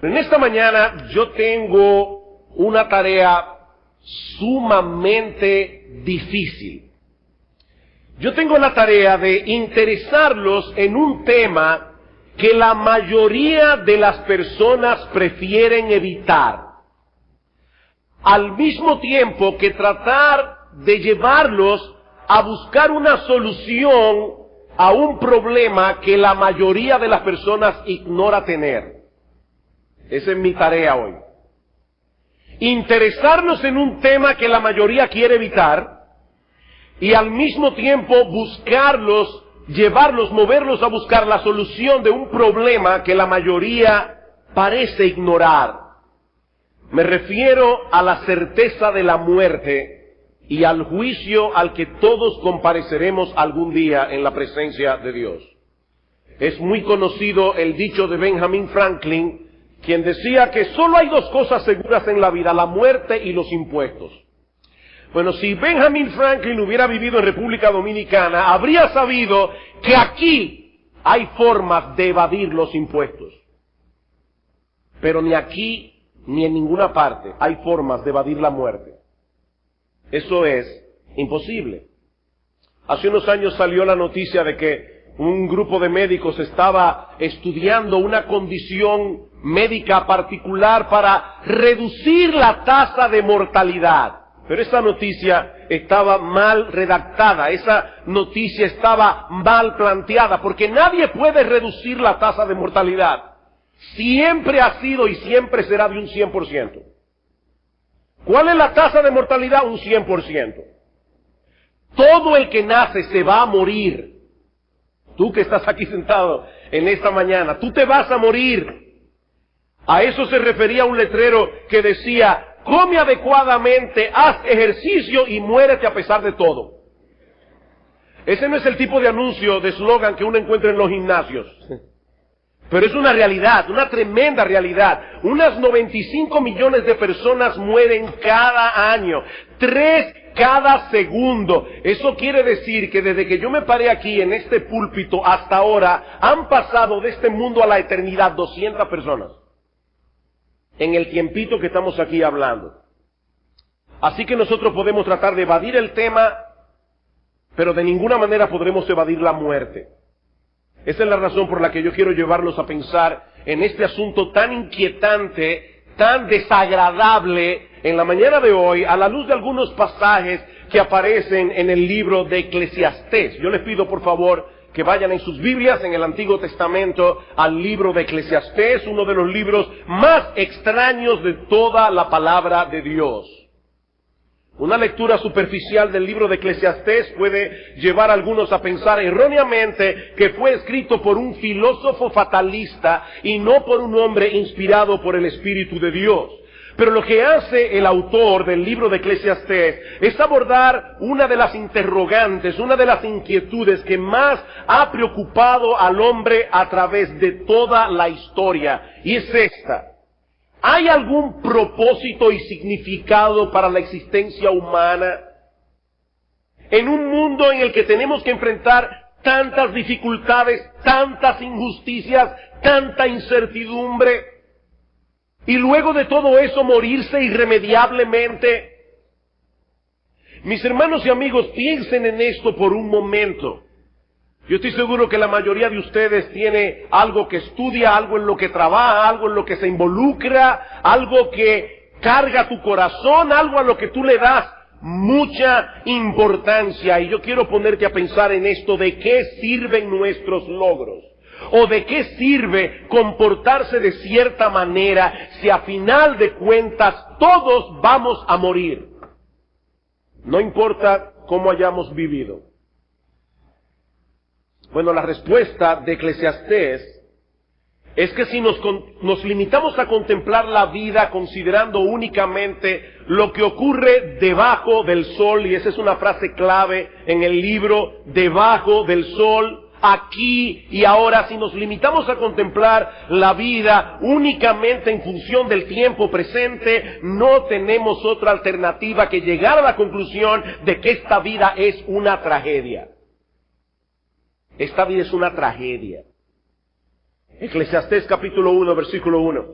En esta mañana yo tengo una tarea sumamente difícil. Yo tengo la tarea de interesarlos en un tema que la mayoría de las personas prefieren evitar, al mismo tiempo que tratar de llevarlos a buscar una solución a un problema que la mayoría de las personas ignora tener. Esa es mi tarea hoy. Interesarnos en un tema que la mayoría quiere evitar y al mismo tiempo buscarlos, llevarlos, moverlos a buscar la solución de un problema que la mayoría parece ignorar. Me refiero a la certeza de la muerte y al juicio al que todos compareceremos algún día en la presencia de Dios. Es muy conocido el dicho de Benjamin Franklin, quien decía que solo hay dos cosas seguras en la vida, la muerte y los impuestos. Bueno, si Benjamin Franklin hubiera vivido en República Dominicana, habría sabido que aquí hay formas de evadir los impuestos. Pero ni aquí ni en ninguna parte hay formas de evadir la muerte. Eso es imposible. Hace unos años salió la noticia de que un grupo de médicos estaba estudiando una condición médica particular para reducir la tasa de mortalidad. Pero esa noticia estaba mal redactada, esa noticia estaba mal planteada, porque nadie puede reducir la tasa de mortalidad. Siempre ha sido y siempre será de un 100%. ¿Cuál es la tasa de mortalidad? Un 100%. Todo el que nace se va a morir. Tú que estás aquí sentado en esta mañana, tú te vas a morir. A eso se refería un letrero que decía: come adecuadamente, haz ejercicio y muérete a pesar de todo. Ese no es el tipo de anuncio, de eslogan que uno encuentra en los gimnasios. Pero es una realidad, una tremenda realidad. Unas 95 millones de personas mueren cada año. 3 cada segundo. Eso quiere decir que desde que yo me paré aquí en este púlpito hasta ahora, han pasado de este mundo a la eternidad 200 personas. En el tiempito que estamos aquí hablando. Así que nosotros podemos tratar de evadir el tema, pero de ninguna manera podremos evadir la muerte. Esa es la razón por la que yo quiero llevarlos a pensar en este asunto tan inquietante, tan desagradable en la mañana de hoy, a la luz de algunos pasajes que aparecen en el libro de Eclesiastés. Yo les pido por favor que vayan en sus Biblias, en el Antiguo Testamento, al libro de Eclesiastés, uno de los libros más extraños de toda la palabra de Dios. Una lectura superficial del libro de Eclesiastés puede llevar a algunos a pensar erróneamente que fue escrito por un filósofo fatalista y no por un hombre inspirado por el Espíritu de Dios. Pero lo que hace el autor del libro de Eclesiastés es abordar una de las interrogantes, una de las inquietudes que más ha preocupado al hombre a través de toda la historia. Y es esta: ¿hay algún propósito y significado para la existencia humana? En un mundo en el que tenemos que enfrentar tantas dificultades, tantas injusticias, tanta incertidumbre, y luego de todo eso morirse irremediablemente. Mis hermanos y amigos, piensen en esto por un momento. Yo estoy seguro que la mayoría de ustedes tiene algo que estudia, algo en lo que trabaja, algo en lo que se involucra, algo que carga tu corazón, algo a lo que tú le das mucha importancia. Y yo quiero ponerte a pensar en esto: ¿de qué sirven nuestros logros? ¿O de qué sirve comportarse de cierta manera si a final de cuentas todos vamos a morir? No importa cómo hayamos vivido. Bueno, la respuesta de Eclesiastés es que si nos limitamos a contemplar la vida considerando únicamente lo que ocurre debajo del sol, y esa es una frase clave en el libro, debajo del sol, aquí y ahora, si nos limitamos a contemplar la vida únicamente en función del tiempo presente, no tenemos otra alternativa que llegar a la conclusión de que esta vida es una tragedia. Esta vida es una tragedia. Eclesiastés capítulo 1, versículo 1.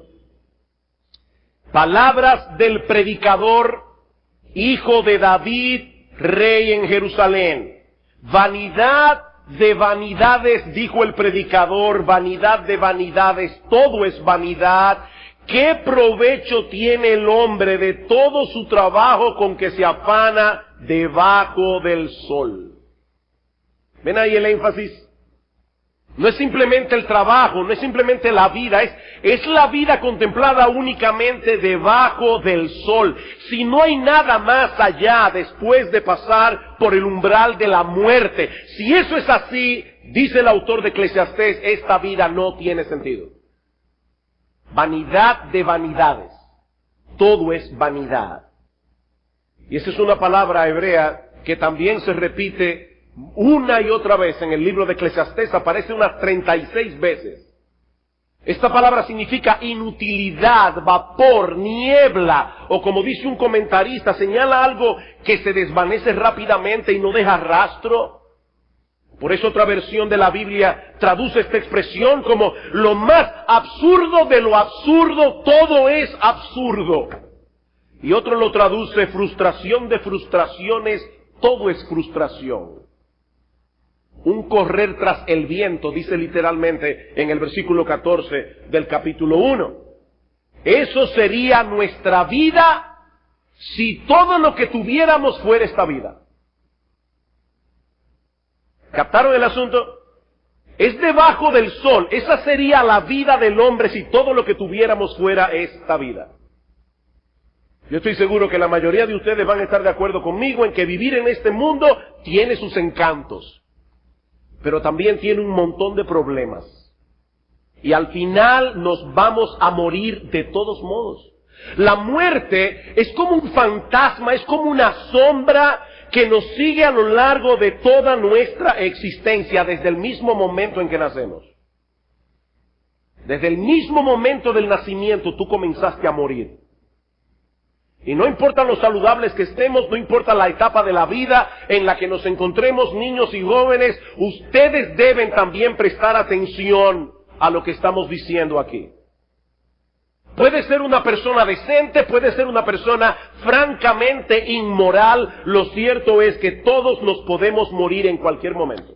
Palabras del predicador, hijo de David, rey en Jerusalén. Vanidad de vanidades, dijo el predicador, vanidad de vanidades, todo es vanidad. ¿Qué provecho tiene el hombre de todo su trabajo con que se afana debajo del sol? ¿Ven ahí el énfasis? No es simplemente el trabajo, no es simplemente la vida, es la vida contemplada únicamente debajo del sol. Si no hay nada más allá después de pasar por el umbral de la muerte, si eso es así, dice el autor de Eclesiastés, esta vida no tiene sentido. Vanidad de vanidades, todo es vanidad. Y esa es una palabra hebrea que también se repite una y otra vez en el libro de Eclesiastés, aparece unas 36 veces. Esta palabra significa inutilidad, vapor, niebla, o como dice un comentarista, señala algo que se desvanece rápidamente y no deja rastro. Por eso otra versión de la Biblia traduce esta expresión como lo más absurdo de lo absurdo, todo es absurdo. Y otro lo traduce frustración de frustraciones, todo es frustración. Un correr tras el viento, dice literalmente en el versículo 14 del capítulo 1. Eso sería nuestra vida si todo lo que tuviéramos fuera esta vida. ¿Captaron el asunto? Es debajo del sol. Esa sería la vida del hombre si todo lo que tuviéramos fuera esta vida. Yo estoy seguro que la mayoría de ustedes van a estar de acuerdo conmigo en que vivir en este mundo tiene sus encantos, pero también tiene un montón de problemas. Y al final nos vamos a morir de todos modos. La muerte es como un fantasma, es como una sombra que nos sigue a lo largo de toda nuestra existencia, desde el mismo momento en que nacemos. Desde el mismo momento del nacimiento tú comenzaste a morir. Y no importa lo saludables que estemos, no importa la etapa de la vida en la que nos encontremos, niños y jóvenes, ustedes deben también prestar atención a lo que estamos diciendo aquí. Puede ser una persona decente, puede ser una persona francamente inmoral, lo cierto es que todos nos podemos morir en cualquier momento.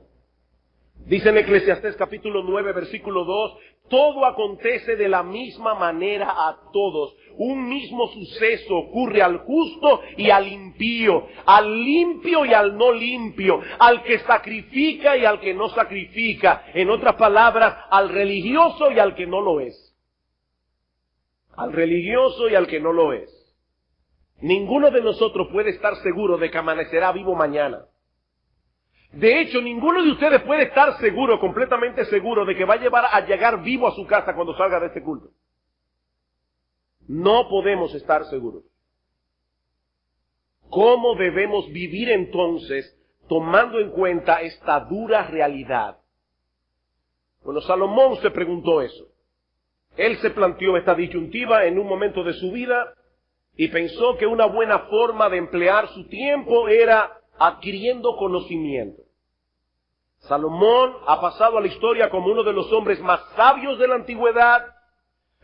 Dice en Eclesiastés capítulo 9, versículo 2, todo acontece de la misma manera a todos. Un mismo suceso ocurre al justo y al impío, al limpio y al no limpio, al que sacrifica y al que no sacrifica. En otras palabras, al religioso y al que no lo es. Al religioso y al que no lo es. Ninguno de nosotros puede estar seguro de que amanecerá vivo mañana. De hecho, ninguno de ustedes puede estar seguro, completamente seguro, de que va a llegar vivo a su casa cuando salga de este culto. No podemos estar seguros. ¿Cómo debemos vivir entonces, tomando en cuenta esta dura realidad? Bueno, Salomón se preguntó eso. Él se planteó esta disyuntiva en un momento de su vida y pensó que una buena forma de emplear su tiempo era adquiriendo conocimiento. Salomón ha pasado a la historia como uno de los hombres más sabios de la antigüedad,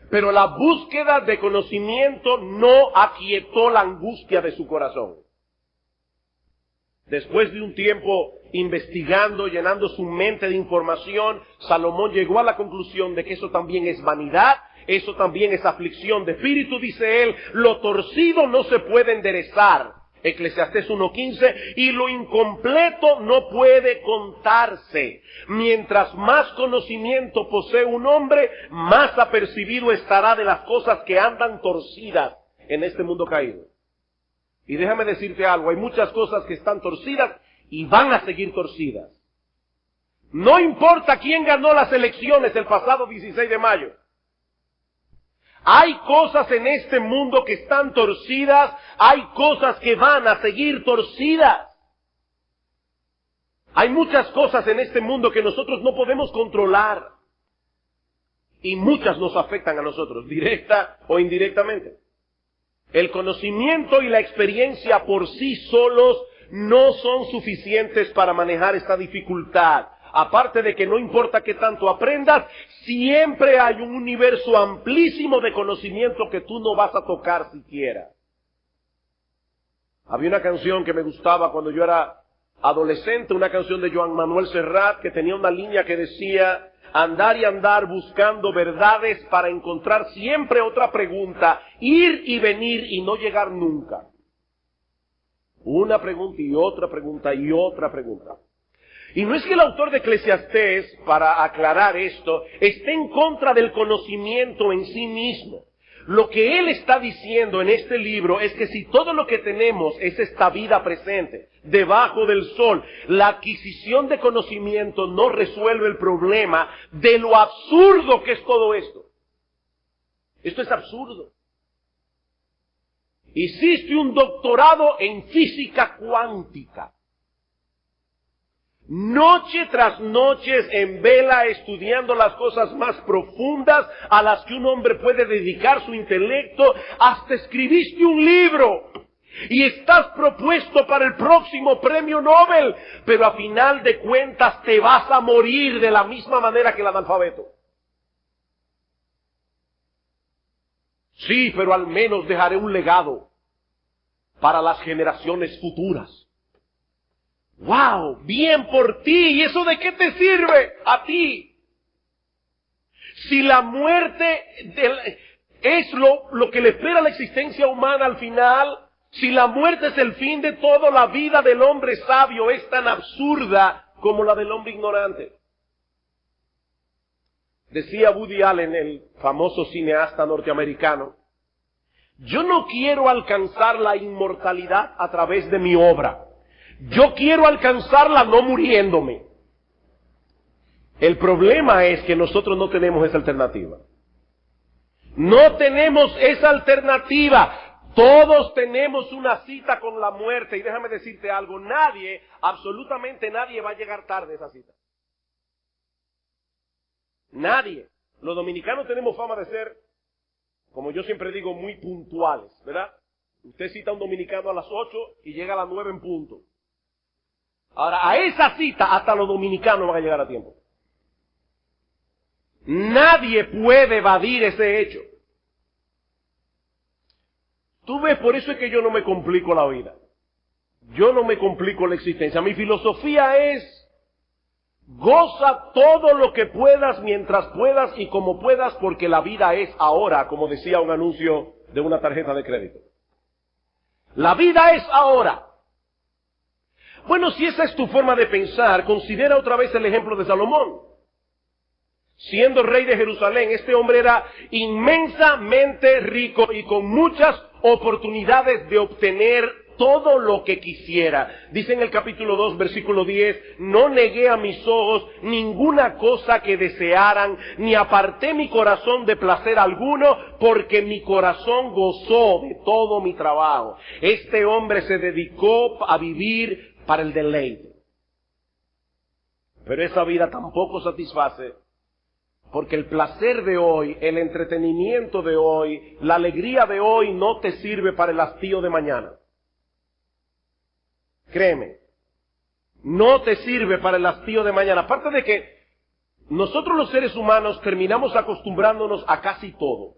pero la búsqueda de conocimiento no aquietó la angustia de su corazón. Después de un tiempo investigando, llenando su mente de información, Salomón llegó a la conclusión de que eso también es vanidad, eso también es aflicción de espíritu, dice él, lo torcido no se puede enderezar. Eclesiastés 1:15, y lo incompleto no puede contarse. Mientras más conocimiento posee un hombre, más apercibido estará de las cosas que andan torcidas en este mundo caído. Y déjame decirte algo, hay muchas cosas que están torcidas y van a seguir torcidas. No importa quién ganó las elecciones el pasado 16 de mayo. Hay cosas en este mundo que están torcidas, hay cosas que van a seguir torcidas. Hay muchas cosas en este mundo que nosotros no podemos controlar. Y muchas nos afectan a nosotros, directa o indirectamente. El conocimiento y la experiencia por sí solos no son suficientes para manejar esta dificultad. aparte de que no importa qué tanto aprendas, siempre hay un universo amplísimo de conocimiento que tú no vas a tocar siquiera. Había una canción que me gustaba cuando yo era adolescente, una canción de Joan Manuel Serrat, que tenía una línea que decía: andar y andar buscando verdades para encontrar siempre otra pregunta, ir y venir y no llegar nunca. Una pregunta y otra pregunta y otra pregunta. Y no es que el autor de Eclesiastés, para aclarar esto, esté en contra del conocimiento en sí mismo. Lo que él está diciendo en este libro es que si todo lo que tenemos es esta vida presente, debajo del sol, la adquisición de conocimiento no resuelve el problema de lo absurdo que es todo esto. Esto es absurdo. Hiciste un doctorado en física cuántica. Noche tras noche en vela estudiando las cosas más profundas a las que un hombre puede dedicar su intelecto, hasta escribiste un libro y estás propuesto para el próximo premio Nobel, pero a final de cuentas te vas a morir de la misma manera que el analfabeto. Sí, pero al menos dejaré un legado para las generaciones futuras. ¡Wow! Bien por ti. ¿Y eso de qué te sirve a ti? Si la muerte es lo que le espera a la existencia humana al final, si la muerte es el fin de todo, la vida del hombre sabio es tan absurda como la del hombre ignorante. Decía Woody Allen, el famoso cineasta norteamericano: yo no quiero alcanzar la inmortalidad a través de mi obra. Yo quiero alcanzarla no muriéndome. El problema es que nosotros no tenemos esa alternativa. No tenemos esa alternativa. Todos tenemos una cita con la muerte. Y déjame decirte algo, nadie, absolutamente nadie va a llegar tarde a esa cita. Nadie. Los dominicanos tenemos fama de ser, como yo siempre digo, muy puntuales, ¿verdad? Usted cita a un dominicano a las 8 y llega a las 9 en punto. Ahora, a esa cita hasta los dominicanos van a llegar a tiempo. Nadie puede evadir ese hecho. Tú ves, por eso es que yo no me complico la vida. Yo no me complico la existencia. Mi filosofía es: goza todo lo que puedas, mientras puedas y como puedas, porque la vida es ahora, como decía un anuncio de una tarjeta de crédito. La vida es ahora. Bueno, si esa es tu forma de pensar, considera otra vez el ejemplo de Salomón. Siendo rey de Jerusalén, este hombre era inmensamente rico y con muchas oportunidades de obtener todo lo que quisiera. Dice en el capítulo 2, versículo 10, no negué a mis ojos ninguna cosa que desearan, ni aparté mi corazón de placer alguno, porque mi corazón gozó de todo mi trabajo. Este hombre se dedicó a vivir para el deleite. Pero esa vida tampoco satisface, porque el placer de hoy, el entretenimiento de hoy, la alegría de hoy no te sirve para el hastío de mañana. Créeme, no te sirve para el hastío de mañana. Aparte de que nosotros los seres humanos terminamos acostumbrándonos a casi todo.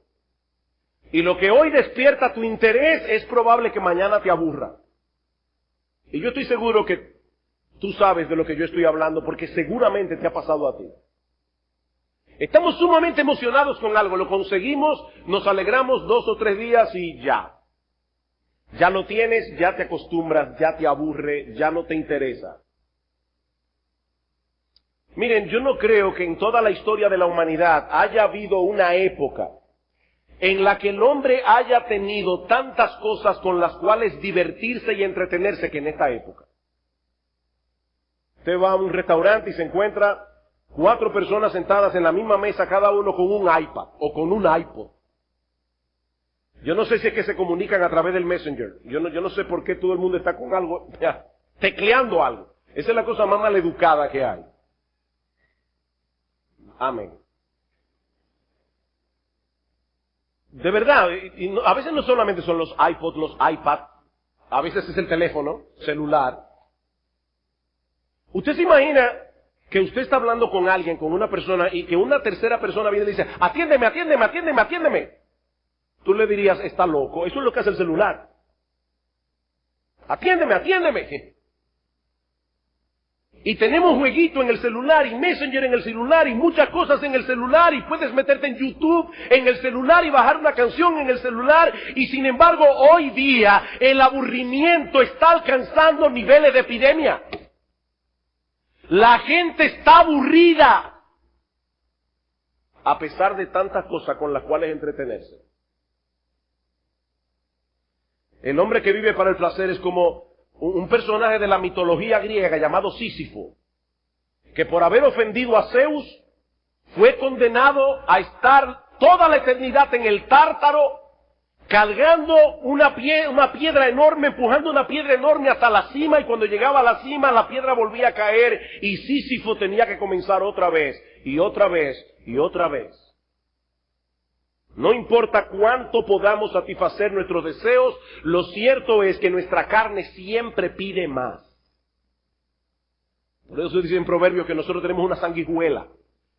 Y lo que hoy despierta tu interés es probable que mañana te aburra. Y yo estoy seguro que tú sabes de lo que yo estoy hablando, porque seguramente te ha pasado a ti. Estamos sumamente emocionados con algo, lo conseguimos, nos alegramos 2 o 3 días y ya. Ya lo tienes, ya te acostumbras, ya te aburre, ya no te interesa. Miren, yo no creo que en toda la historia de la humanidad haya habido una época en la que el hombre haya tenido tantas cosas con las cuales divertirse y entretenerse que en esta época. Usted va a un restaurante y se encuentra 4 personas sentadas en la misma mesa, cada uno con un iPad o con un iPod. Yo no sé si es que se comunican a través del Messenger. Yo no sé por qué todo el mundo está con algo, tecleando algo. Esa es la cosa más maleducada que hay. Amén. De verdad, a veces no solamente son los iPods, los iPads, a veces es el teléfono celular. Usted se imagina que usted está hablando con alguien, con una persona, y que una tercera persona viene y dice, atiéndeme, atiéndeme, atiéndeme, atiéndeme. Tú le dirías, está loco. Eso es lo que hace el celular. Atiéndeme, atiéndeme. Y tenemos jueguito en el celular, y Messenger en el celular, y muchas cosas en el celular, y puedes meterte en YouTube en el celular y bajar una canción en el celular, y sin embargo hoy día el aburrimiento está alcanzando niveles de epidemia. La gente está aburrida, a pesar de tantas cosas con las cuales entretenerse. El hombre que vive para el placer es como un personaje de la mitología griega llamado Sísifo, que por haber ofendido a Zeus fue condenado a estar toda la eternidad en el Tártaro, cargando una piedra enorme, empujando una piedra enorme hasta la cima, y cuando llegaba a la cima la piedra volvía a caer y Sísifo tenía que comenzar otra vez y otra vez y otra vez. No importa cuánto podamos satisfacer nuestros deseos, lo cierto es que nuestra carne siempre pide más. Por eso dice en Proverbios que nosotros tenemos una sanguijuela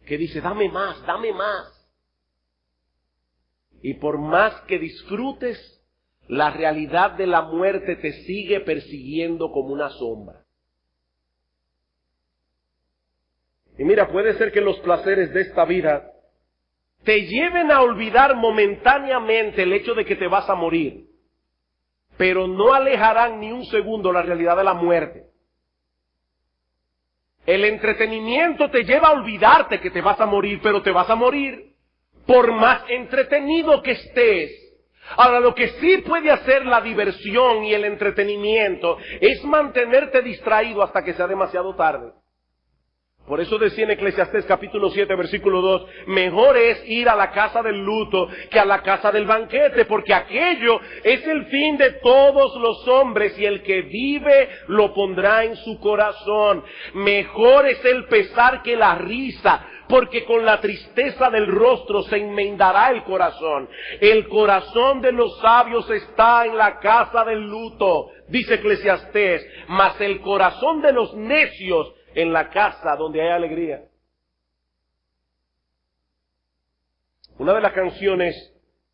que dice, dame más, dame más. Y por más que disfrutes, la realidad de la muerte te sigue persiguiendo como una sombra. Y mira, puede ser que los placeres de esta vida te lleven a olvidar momentáneamente el hecho de que te vas a morir, pero no alejarán ni un segundo la realidad de la muerte. El entretenimiento te lleva a olvidarte que te vas a morir, pero te vas a morir, por más entretenido que estés. Ahora, lo que sí puede hacer la diversión y el entretenimiento es mantenerte distraído hasta que sea demasiado tarde. Por eso decía en Eclesiastés capítulo 7 versículo 2, mejor es ir a la casa del luto que a la casa del banquete, porque aquello es el fin de todos los hombres y el que vive lo pondrá en su corazón. Mejor es el pesar que la risa, porque con la tristeza del rostro se enmendará el corazón. El corazón de los sabios está en la casa del luto, dice Eclesiastés, mas el corazón de los necios en la casa donde hay alegría. Una de las canciones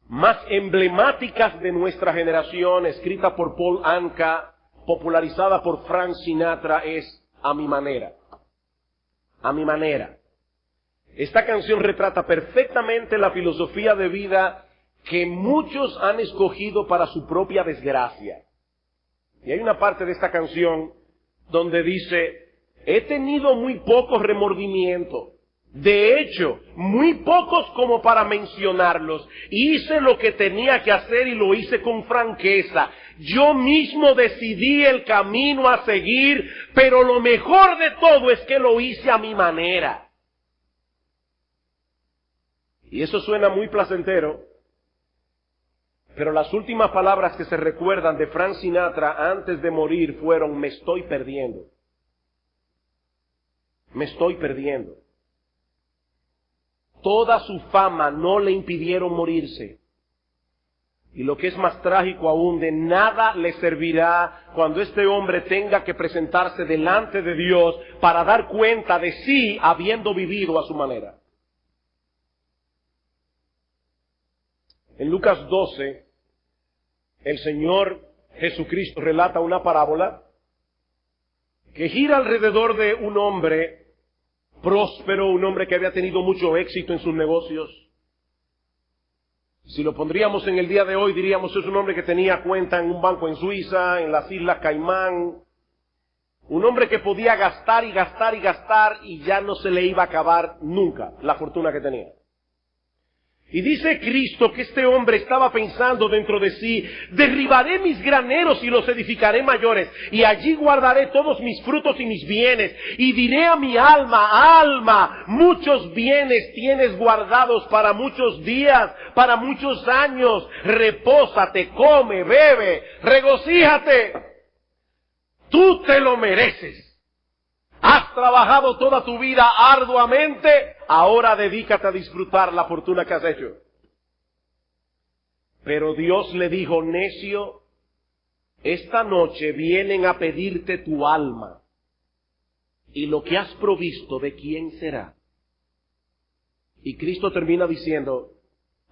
más emblemáticas de nuestra generación, escrita por Paul Anka, popularizada por Frank Sinatra, es A mi manera. A mi manera. Esta canción retrata perfectamente la filosofía de vida que muchos han escogido para su propia desgracia. Y hay una parte de esta canción donde dice, he tenido muy pocos remordimientos. De hecho, muy pocos como para mencionarlos. Hice lo que tenía que hacer y lo hice con franqueza. Yo mismo decidí el camino a seguir, pero lo mejor de todo es que lo hice a mi manera. Y eso suena muy placentero, pero las últimas palabras que se recuerdan de Frank Sinatra antes de morir fueron, me estoy perdiendo. Me estoy perdiendo. Toda su fama no le impidieron morirse. Y lo que es más trágico aún, de nada le servirá cuando este hombre tenga que presentarse delante de Dios para dar cuenta de sí habiendo vivido a su manera. En Lucas 12, el Señor Jesucristo relata una parábola que gira alrededor de un hombre próspero, un hombre que había tenido mucho éxito en sus negocios. Si lo pondríamos en el día de hoy, diríamos es un hombre que tenía cuenta en un banco en Suiza, en las Islas Caimán. Un hombre que podía gastar y gastar y gastar y ya no se le iba a acabar nunca la fortuna que tenía. Y dice Cristo que este hombre estaba pensando dentro de sí, derribaré mis graneros y los edificaré mayores, y allí guardaré todos mis frutos y mis bienes, y diré a mi alma, alma, muchos bienes tienes guardados para muchos días, para muchos años, repósate, come, bebe, regocíjate, tú te lo mereces. Has trabajado toda tu vida arduamente, ahora dedícate a disfrutar la fortuna que has hecho. Pero Dios le dijo, necio, esta noche vienen a pedirte tu alma. y lo que has provisto, ¿de quién será? Y Cristo termina diciendo,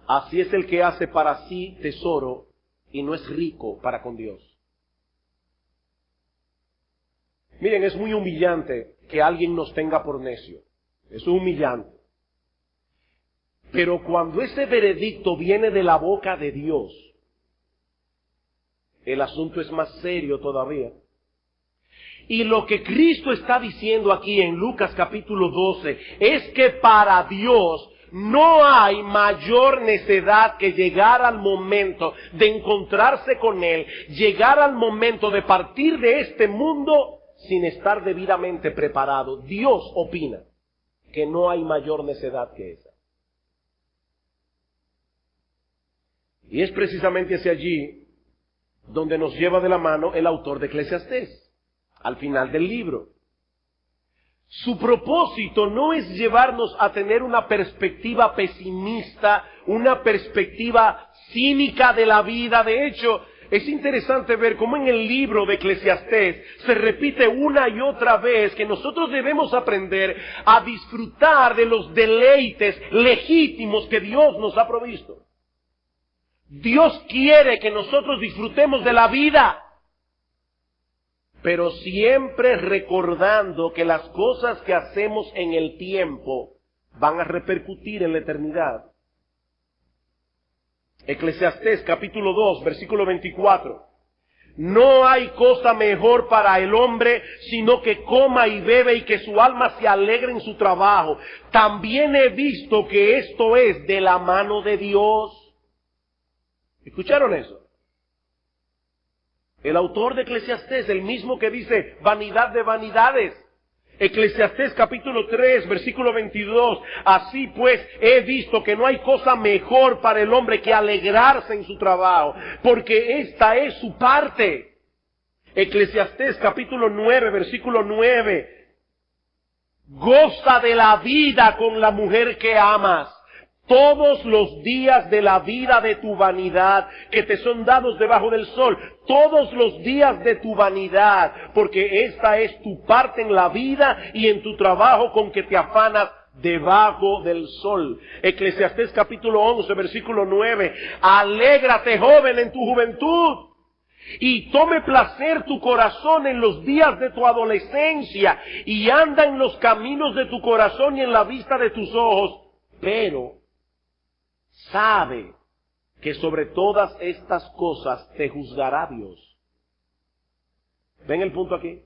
así es el que hace para sí tesoro y no es rico para con Dios. Miren, es muy humillante que alguien nos tenga por necio. Es humillante. Pero cuando ese veredicto viene de la boca de Dios, el asunto es más serio todavía. Y lo que Cristo está diciendo aquí en Lucas capítulo 12 es que para Dios no hay mayor necedad que llegar al momento de encontrarse con Él, llegar al momento de partir de este mundo sin estar debidamente preparado. Dios opina que no hay mayor necedad que esa. Y es precisamente hacia allí donde nos lleva de la mano el autor de Eclesiastés, al final del libro. Su propósito no es llevarnos a tener una perspectiva pesimista, una perspectiva cínica de la vida. De hecho, es interesante ver cómo en el libro de Eclesiastés se repite una y otra vez que nosotros debemos aprender a disfrutar de los deleites legítimos que Dios nos ha provisto. Dios quiere que nosotros disfrutemos de la vida, pero siempre recordando que las cosas que hacemos en el tiempo van a repercutir en la eternidad. Eclesiastés capítulo 2, versículo 24. No hay cosa mejor para el hombre sino que coma y bebe y que su alma se alegre en su trabajo. También he visto que esto es de la mano de Dios. ¿Escucharon eso? El autor de Eclesiastés, el mismo que dice vanidad de vanidades. Eclesiastés capítulo 3, versículo 22. Así pues, he visto que no hay cosa mejor para el hombre que alegrarse en su trabajo, porque esta es su parte. Eclesiastés capítulo 9, versículo 9. Goza de la vida con la mujer que amas todos los días de la vida de tu vanidad, que te son dados debajo del sol, todos los días de tu vanidad, porque esta es tu parte en la vida y en tu trabajo con que te afanas debajo del sol. Eclesiastés capítulo 11, versículo 9. Alégrate, joven, en tu juventud, y tome placer tu corazón en los días de tu adolescencia, y anda en los caminos de tu corazón y en la vista de tus ojos, pero sabe que sobre todas estas cosas te juzgará Dios. ¿Ven el punto aquí?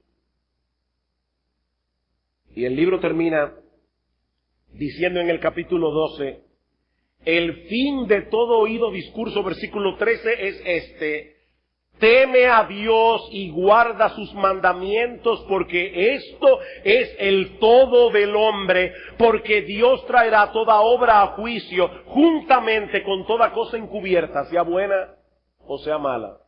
Y el libro termina diciendo en el capítulo 12, el fin de todo oído discurso, versículo 13, es este: teme a Dios y guarda sus mandamientos, porque esto es el todo del hombre, porque Dios traerá toda obra a juicio, juntamente con toda cosa encubierta, sea buena o sea mala.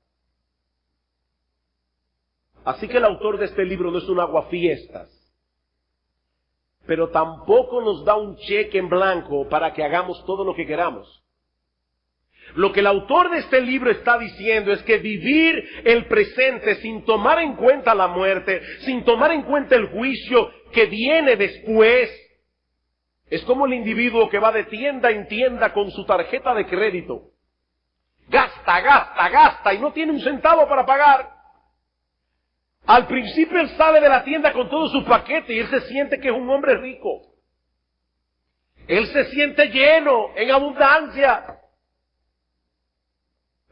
Así que el autor de este libro no es un aguafiestas, pero tampoco nos da un cheque en blanco para que hagamos todo lo que queramos. Lo que el autor de este libro está diciendo es que vivir el presente sin tomar en cuenta la muerte, sin tomar en cuenta el juicio que viene después, es como el individuo que va de tienda en tienda con su tarjeta de crédito. Gasta, gasta, gasta y no tiene un centavo para pagar. Al principio él sale de la tienda con todo su paquete y él se siente que es un hombre rico. Él se siente lleno, en abundancia.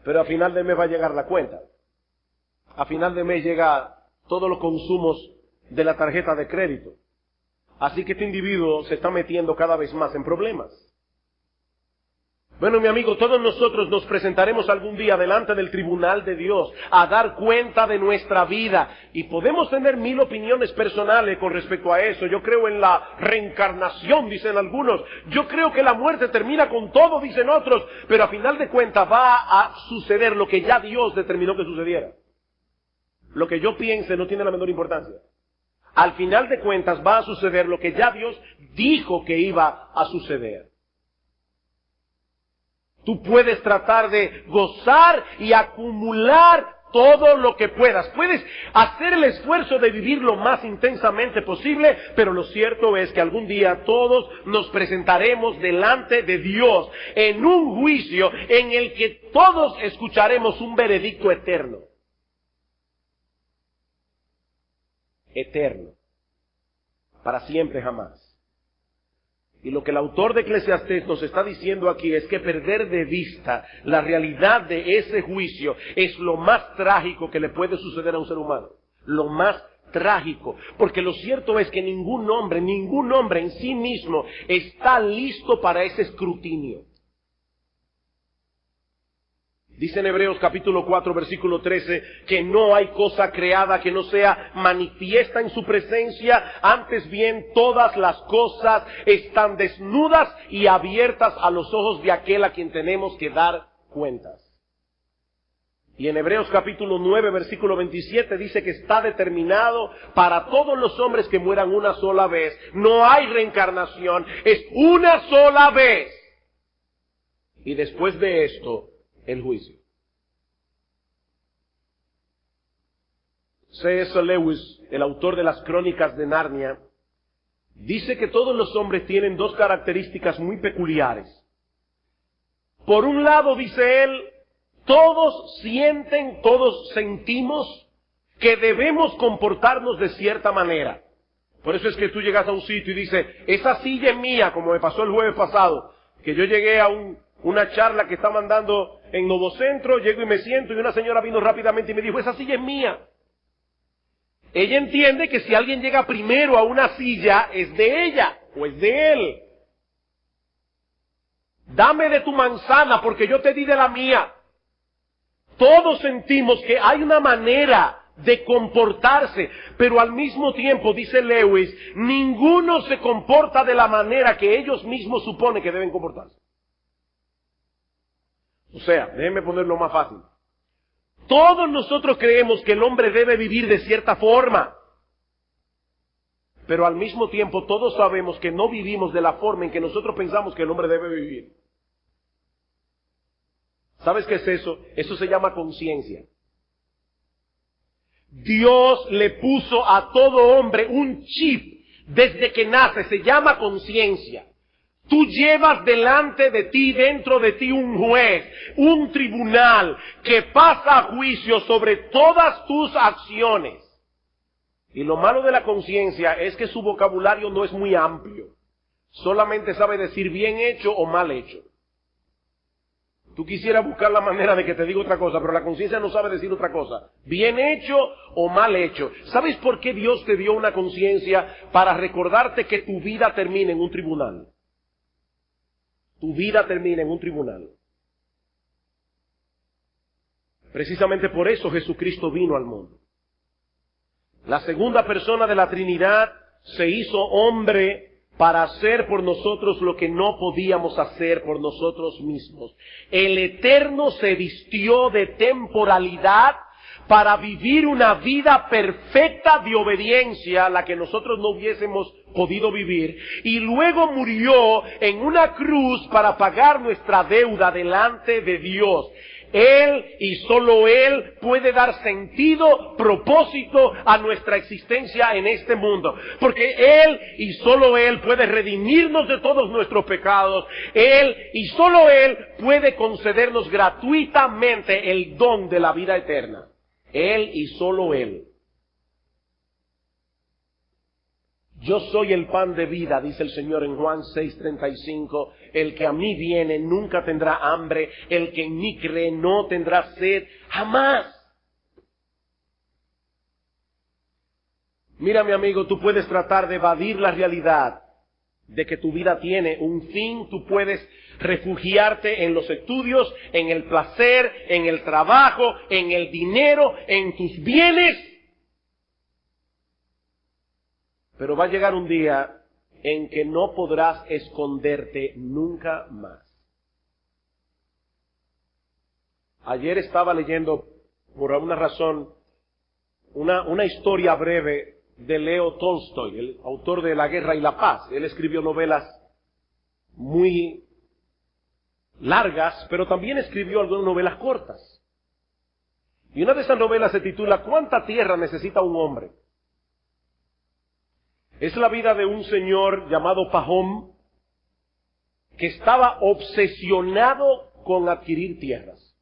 Pero a final de mes va a llegar la cuenta. A final de mes llega todos los consumos de la tarjeta de crédito. Así que este individuo se está metiendo cada vez más en problemas. Bueno, mi amigo, todos nosotros nos presentaremos algún día delante del tribunal de Dios a dar cuenta de nuestra vida. Y podemos tener 1000 opiniones personales con respecto a eso. Yo creo en la reencarnación, dicen algunos. Yo creo que la muerte termina con todo, dicen otros. Pero a final de cuentas va a suceder lo que ya Dios determinó que sucediera. Lo que yo piense no tiene la menor importancia. Al final de cuentas va a suceder lo que ya Dios dijo que iba a suceder. Tú puedes tratar de gozar y acumular todo lo que puedas. Puedes hacer el esfuerzo de vivir lo más intensamente posible, pero lo cierto es que algún día todos nos presentaremos delante de Dios en un juicio en el que todos escucharemos un veredicto eterno. Eterno. Para siempre jamás. Y lo que el autor de Eclesiastés nos está diciendo aquí es que perder de vista la realidad de ese juicio es lo más trágico que le puede suceder a un ser humano. Lo más trágico. Porque lo cierto es que ningún hombre en sí mismo está listo para ese escrutinio. Dice en Hebreos capítulo 4 versículo 13 que no hay cosa creada que no sea manifiesta en su presencia, antes bien todas las cosas están desnudas y abiertas a los ojos de aquel a quien tenemos que dar cuentas. Y en Hebreos capítulo 9 versículo 27 dice que está determinado para todos los hombres que mueran una sola vez. No hay reencarnación, es una sola vez. Y después de esto, el juicio. C.S. Lewis, el autor de las Crónicas de Narnia, dice que todos los hombres tienen dos características muy peculiares. Por un lado, dice él, todos sentimos que debemos comportarnos de cierta manera. Por eso es que tú llegas a un sitio y dices, esa silla es mía, como me pasó el jueves pasado, que yo llegué a una charla que estaban dando en Novocentro, llego y me siento y una señora vino rápidamente y me dijo, esa silla es mía. Ella entiende que si alguien llega primero a una silla, es de ella o es de él. Dame de tu manzana porque yo te di de la mía. Todos sentimos que hay una manera de comportarse, pero al mismo tiempo, dice Lewis, ninguno se comporta de la manera que ellos mismos suponen que deben comportarse. O sea, déjenme ponerlo más fácil. Todos nosotros creemos que el hombre debe vivir de cierta forma, pero al mismo tiempo todos sabemos que no vivimos de la forma en que nosotros pensamos que el hombre debe vivir. ¿Sabes qué es eso? Eso se llama conciencia. Dios le puso a todo hombre un chip desde que nace, se llama conciencia. Tú llevas delante de ti, dentro de ti, un juez, un tribunal que pasa juicio sobre todas tus acciones. Y lo malo de la conciencia es que su vocabulario no es muy amplio. Solamente sabe decir bien hecho o mal hecho. Tú quisieras buscar la manera de que te diga otra cosa, pero la conciencia no sabe decir otra cosa. Bien hecho o mal hecho. ¿Sabes por qué Dios te dio una conciencia? Para recordarte que tu vida termina en un tribunal. Tu vida termina en un tribunal. Precisamente por eso Jesucristo vino al mundo. La segunda persona de la Trinidad se hizo hombre para hacer por nosotros lo que no podíamos hacer por nosotros mismos. El Eterno se vistió de temporalidad para vivir una vida perfecta de obediencia, la que nosotros no hubiésemos podido vivir, y luego murió en una cruz para pagar nuestra deuda delante de Dios. Él y solo Él puede dar sentido, propósito a nuestra existencia en este mundo. Porque Él y solo Él puede redimirnos de todos nuestros pecados. Él y solo Él puede concedernos gratuitamente el don de la vida eterna. Él y solo Él. Yo soy el pan de vida, dice el Señor en Juan 6:35. El que a mí viene nunca tendrá hambre. El que en mí cree no tendrá sed jamás. Mira, mi amigo, tú puedes tratar de evadir la realidad de que tu vida tiene un fin. Tú puedes refugiarte en los estudios, en el placer, en el trabajo, en el dinero, en tus bienes. Pero va a llegar un día en que no podrás esconderte nunca más. Ayer estaba leyendo, por alguna razón, una historia breve de Leo Tolstoy, el autor de La Guerra y la Paz. Él escribió novelas muy largas, pero también escribió algunas novelas cortas. Y una de esas novelas se titula ¿Cuánta tierra necesita un hombre? Es la vida de un señor llamado Pahom que estaba obsesionado con adquirir tierras.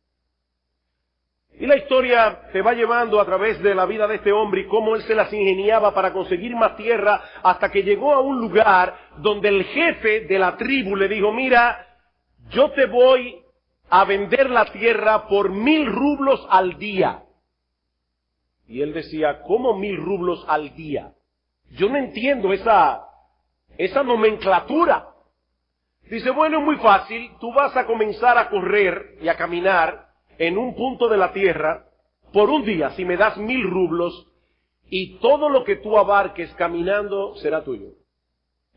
Y la historia te va llevando a través de la vida de este hombre y cómo él se las ingeniaba para conseguir más tierra hasta que llegó a un lugar donde el jefe de la tribu le dijo, mira, yo te voy a vender la tierra por 1000 rublos al día. Y él decía, ¿cómo 1000 rublos al día? Yo no entiendo esa nomenclatura. Dice, bueno, es muy fácil, tú vas a comenzar a correr y a caminar en un punto de la tierra por un día, si me das 1000 rublos, y todo lo que tú abarques caminando será tuyo.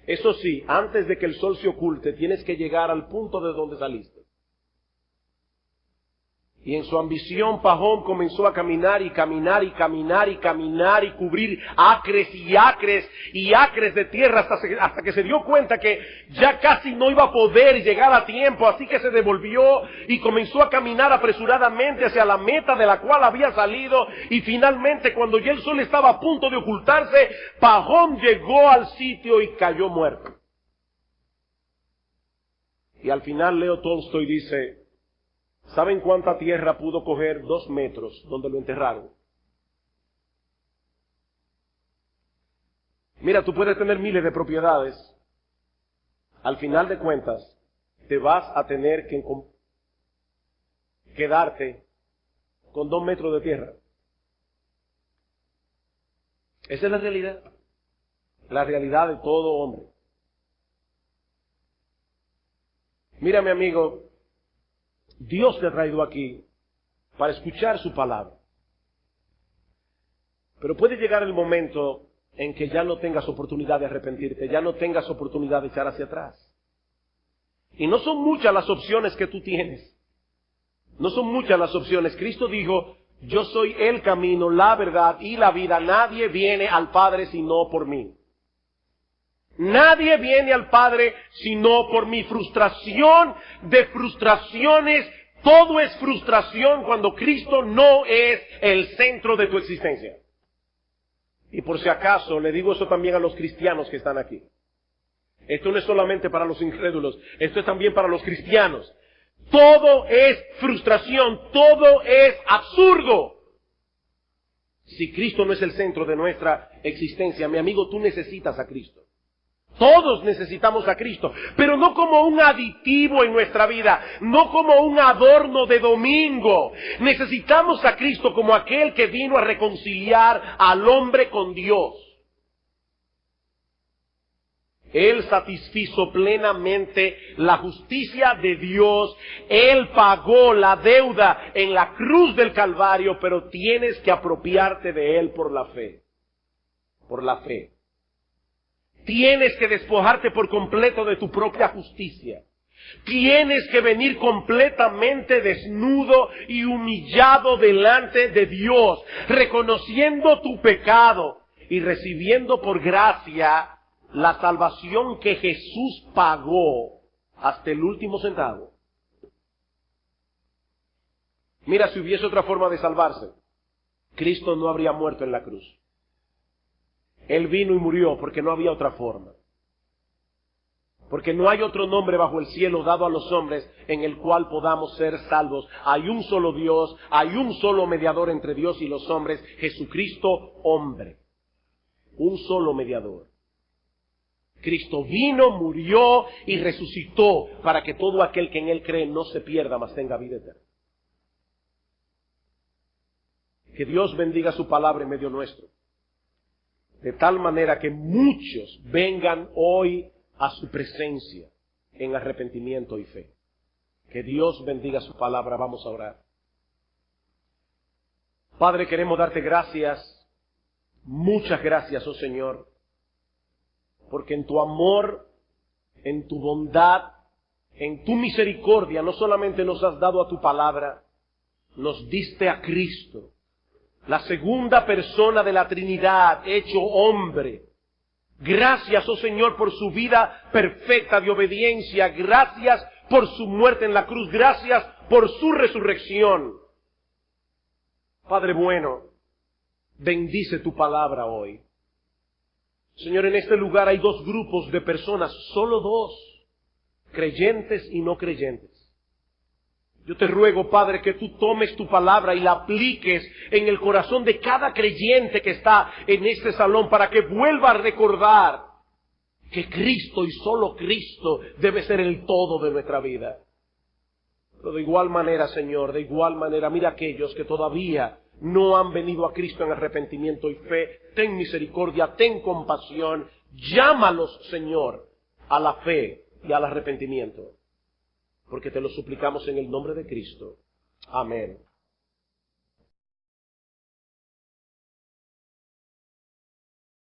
Eso sí, antes de que el sol se oculte, tienes que llegar al punto de donde saliste. Y en su ambición, Pahom comenzó a caminar y caminar y caminar y caminar y cubrir acres y acres y acres de tierra hasta que se dio cuenta que ya casi no iba a poder llegar a tiempo, así que se devolvió y comenzó a caminar apresuradamente hacia la meta de la cual había salido, y finalmente cuando ya el sol estaba a punto de ocultarse, Pahom llegó al sitio y cayó muerto. Y al final Leo Tolstoy dice, ¿saben cuánta tierra pudo coger 2 metros donde lo enterraron? Mira, tú puedes tener miles de propiedades. Al final de cuentas, te vas a tener que quedarte con 2 metros de tierra. Esa es la realidad de todo hombre. Mira, mi amigo, Dios te ha traído aquí para escuchar su palabra. Pero puede llegar el momento en que ya no tengas oportunidad de arrepentirte, ya no tengas oportunidad de echar hacia atrás. Y no son muchas las opciones que tú tienes. No son muchas las opciones. Cristo dijo, yo soy el camino, la verdad y la vida. Nadie viene al Padre sino por mí. Nadie viene al Padre sino por mi frustración de frustraciones. Todo es frustración cuando Cristo no es el centro de tu existencia. Y por si acaso, le digo eso también a los cristianos que están aquí. Esto no es solamente para los incrédulos, esto es también para los cristianos. Todo es frustración, todo es absurdo. Si Cristo no es el centro de nuestra existencia, mi amigo, tú necesitas a Cristo. Todos necesitamos a Cristo, pero no como un aditivo en nuestra vida, no como un adorno de domingo. Necesitamos a Cristo como aquel que vino a reconciliar al hombre con Dios. Él satisfizo plenamente la justicia de Dios. Él pagó la deuda en la cruz del Calvario, pero tienes que apropiarte de Él por la fe. Por la fe. Tienes que despojarte por completo de tu propia justicia. Tienes que venir completamente desnudo y humillado delante de Dios, reconociendo tu pecado y recibiendo por gracia la salvación que Jesús pagó hasta el último centavo. Mira, si hubiese otra forma de salvarse, Cristo no habría muerto en la cruz. Él vino y murió porque no había otra forma. Porque no hay otro nombre bajo el cielo dado a los hombres en el cual podamos ser salvos. Hay un solo Dios, hay un solo mediador entre Dios y los hombres, Jesucristo hombre. Un solo mediador. Cristo vino, murió y resucitó para que todo aquel que en Él cree no se pierda, mas tenga vida eterna. Que Dios bendiga su palabra en medio nuestro. De tal manera que muchos vengan hoy a su presencia en arrepentimiento y fe. Que Dios bendiga su palabra. Vamos a orar. Padre, queremos darte gracias, muchas gracias, oh Señor, porque en tu amor, en tu bondad, en tu misericordia, no solamente nos has dado a tu palabra, nos diste a Cristo, la segunda persona de la Trinidad, hecho hombre. Gracias, oh Señor, por su vida perfecta de obediencia. Gracias por su muerte en la cruz. Gracias por su resurrección. Padre bueno, bendice tu palabra hoy. Señor, en este lugar hay dos grupos de personas, solo dos, creyentes y no creyentes. Yo te ruego, Padre, que tú tomes tu palabra y la apliques en el corazón de cada creyente que está en este salón para que vuelva a recordar que Cristo y solo Cristo debe ser el todo de nuestra vida. Pero de igual manera, Señor, de igual manera, mira aquellos que todavía no han venido a Cristo en arrepentimiento y fe. Ten misericordia, ten compasión. Llámalos, Señor, a la fe y al arrepentimiento. Porque te lo suplicamos en el nombre de Cristo. Amén.